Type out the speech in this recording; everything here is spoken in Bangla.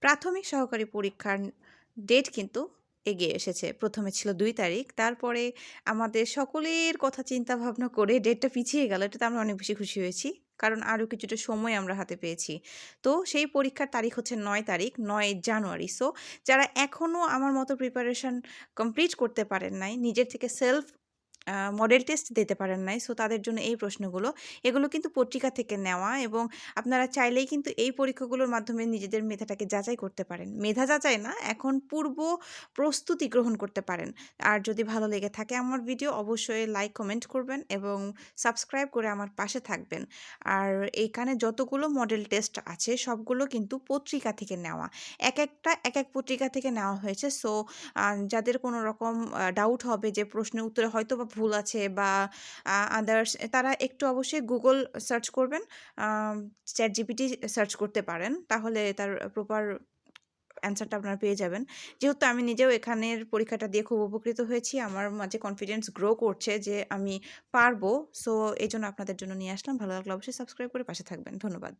প্রাথমিক সহকারী পরীক্ষার ডেট কিন্তু এগিয়ে এসেছে। ১ম এ ছিল ২ তারিখ। তারপরে আমাদের সকলের কথা চিন্তা ভাবনা করে ডেটটা পিছিয়ে গেল। এটাতে আমরা অনেক বেশি খুশি হয়েছি। কারণ আরো কিছুটা সময় আমরা হাতে পেয়েছি। তো সেই পরীক্ষার তারিখ হচ্ছে ৯ তারিখ, ৯ জানুয়ারি। সো যারা এখনো আমার মতো প্রিপারেশন কমপ্লিট করতে পারেন নাই, নিজের থেকে সেলফ মডেল টেস্ট দিতে পারেন নাই। সো তাদের জন্য এই প্রশ্নগুলো। এগুলো কিন্তু পত্রিকা থেকে নেওয়া এবং আপনারা চাইলেই কিন্তু এই পরীক্ষাগুলোর মাধ্যমে নিজেদের মেধাটাকে যাচাই করতে পারেন। মেধা যাচাই না, এখন পূর্ব প্রস্তুতি গ্রহণ করতে পারেন। আর যদি ভালো লেগে থাকে আমার ভিডিও অবশ্যই লাইক, কমেন্ট করবেন এবং সাবস্ক্রাইব করে আমার পাশে থাকবেন। আর এইখানে যতগুলো মডেল টেস্ট আছে সবগুলো কিন্তু পত্রিকা থেকে নেওয়া। একেকটা একেক পত্রিকা থেকে নেওয়া হয়েছে। সো যাদের কোনো রকম ডাউট হবে যে প্রশ্নের উত্তরে হয়তোবা ভুল আছে বা আদার্স তারা একটু অবশ্যই Google সার্চ করবেন। আম ChatGPT সার্চ করতে পারেন। তাহলে তার প্রপার অ্যান্সারটা আপনারা পেয়ে যাবেন। যেহেতু আমি নিজেও এখানের পরীক্ষাটা দিয়ে খুব উপকৃত হয়েছি। আমার মাঝে কনফিডেন্স গ্রো করছে যে আমি পারবো। সো এজন্য আপনাদের জন্য নিয়ে আসলাম। ভালো লাগলে অবশ্যই সাবস্ক্রাইব করে পাশে থাকবেন। ধন্যবাদ।